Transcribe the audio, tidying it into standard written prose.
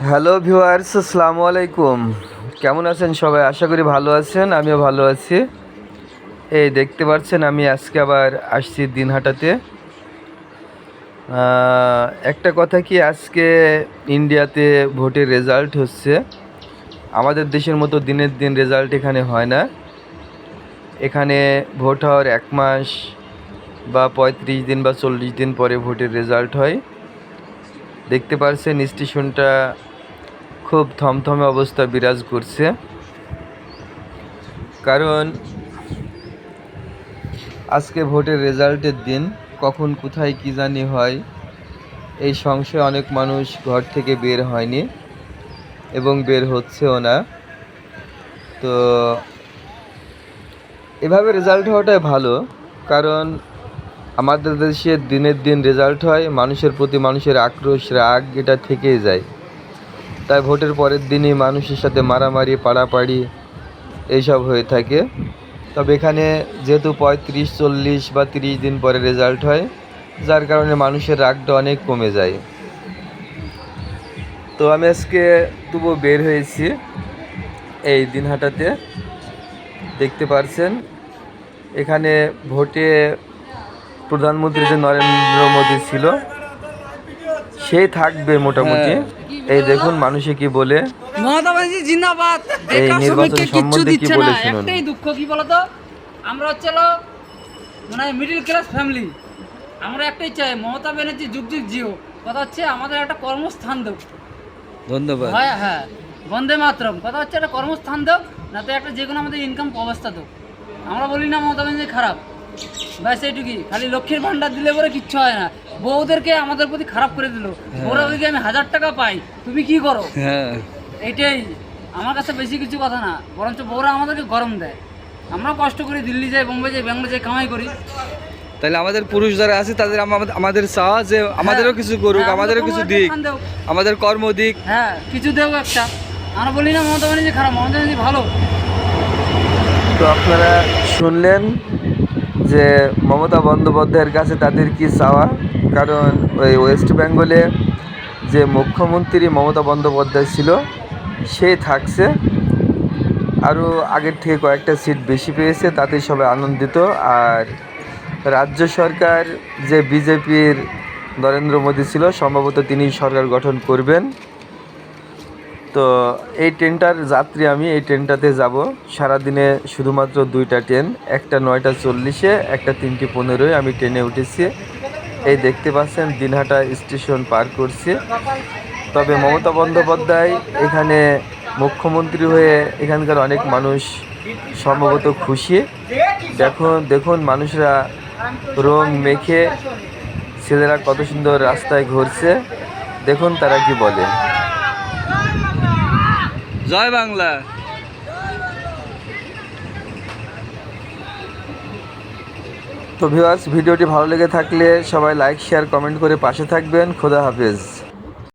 Hello viewers, আসসালামু আলাইকুম। কেমন আছেন সবাই? আশা করি ভালো আছেন, আমিও ভালো আছি। এই দেখতে পাচ্ছেন আমি আজকে আবার আসছি দিনহাটাতে। একটা কথা কি, আজকে ইন্ডিয়াতে ভোটের রেজাল্ট হচ্ছে। আমাদের দেশের মতো দিনের দিন রেজাল্ট এখানে হয় না। এখানে ভোট হওয়ার 1 মাস বা 35 দিন বা 40 দিন পরে ভোটের রেজাল্ট হয়। দেখতে পাচ্ছেন স্টেশনটা খুব থমথমে অবস্থা বিরাজ করছে, কারণ আজকে ভোটের রেজাল্টের দিন। কখন কোথায় কী জানি হয়, এই সংশয়ে অনেক মানুষ ঘর থেকে বের হয়নি এবং বের হচ্ছেও না। তো এভাবে রেজাল্ট হওয়াটাই ভালো, কারণ আমাদের দেশে দিনের দিন রেজাল্ট হয়, মানুষের প্রতি মানুষের আক্রোশ রাগ এটা থেকেই যায়। তাই ভোটের পরের দিনই মানুষের সাথে মারামারি পাড়াপাড়ি এইসব হয়ে থাকে। তবে এখানে যেহেতু 35, 40 বা 30 দিন পরে রেজাল্ট হয়, যার কারণে মানুষের রাগটা অনেক কমে যায়। তো আমি আজকে তবু বের হয়েছি এই দিনহাটাতে। দেখতে পারছেন এখানে ভোটে প্রধানমন্ত্রী যে নরেন্দ্র মোদী ছিল, সেই থাকবে মোটামুটি। এই দেখুন মানুষে কি বলে, মমতা ব্যানার্জি জিন্দাবাদ। এই বেকার নির্বাচন শ্রমিককে কিচ্ছু সম্বন্ধে কি দিচ্ছে বলে না। শুনুন। একটাই দুঃখ কি বলতো, আমরা হলো মানে মিডিল ক্লাস ফ্যামিলি। আমরা একটাই চাই মমতা ব্যানার্জি যুগ যুগ জিও। কথা হচ্ছে আমাদের একটা কর্মস্থান দাও। ধন্যবাদ। হ্যাঁ হ্যাঁ, বন্দে মাতরম। কথা হচ্ছে একটা কর্মস্থান দাও, না তো একটা যে কোনো আমাদের ইনকাম ব্যবস্থা দাও। আমরা বলি না মমতা ব্যানার্জি খারাপ, ব্যাস এইটুকুই। খালি লক্ষ্মীর ভান্ডার দিলে পরে কিচ্ছু হয় না। বউদেরকে আমাদের প্রতি খারাপ করে দিল। ওরা ওদিকে আমি 1000 টাকা পাই, তুমি কি করো? হ্যাঁ, এইটাই আমার কাছে বেশি কিছু কথা না, বরঞ্চ বউরা আমাদেরকে গরম দেয়। আমরা কষ্ট করি, দিল্লি যাই, বোম্বে যাই, ব্যাঙ্গালোর যাই, কামাই করি। তাহলে আমাদের পুরুষ যারা আছে তাদের আমাদের চাওয়া যে আমাদেরও কিছু করুক, হ্যাঁ, আমাদেরও কিছু আমাদের দিক, খান দেও। আমাদের কর্ম দিক। হ্যাঁ, কিছু দেও একটা। আমরা বলি না মমতা ব্যানার্জি খারাপ, মমতা ব্যানার্জি ভালো। তো আপনারা শুনলেন যে মমতা বন্দ্যোপাধ্যায়ের কাছে তাদের কি চাওয়া। কারণ ওই ওয়েস্ট বেঙ্গলে যে মুখ্যমন্ত্রী মমতা বন্দ্যোপাধ্যায় ছিল, সে থাকছে, আরও আগের থেকে কয়েকটা সিট বেশি পেয়েছে, তাতেই সবাই আনন্দিত। আর রাজ্য সরকার যে বিজেপির নরেন্দ্র মোদী ছিল, সম্ভবত তিনি সরকার গঠন করবেন। তো এই ট্রেনটার যাত্রী আমি, এই ট্রেনটাতে যাব। সারাদিনে শুধুমাত্র 2টা ট্রেন, একটা 9টা 40-এ, একটা 3টে 15-এ আমি ট্রেনে উঠেছি। এই দেখতে পাচ্ছেন দিনহাটা স্টেশন পার করছি। তবে মমতা বন্দ্যোপাধ্যায় এখানে মুখ্যমন্ত্রী হয়ে এখানকার অনেক মানুষ সম্ভবত খুশি। দেখুন মানুষরা রং মেখে, ছেলেরা কত সুন্দর রাস্তায় ঘুরছে। দেখুন তারা কি বলে। জয় বাংলা। তো ভিউয়ার্স, ভিডিওটি ভালো লেগে থাকলে সবাই লাইক শেয়ার কমেন্ট করে পাশে থাকবেন। খোদা হাফেজ।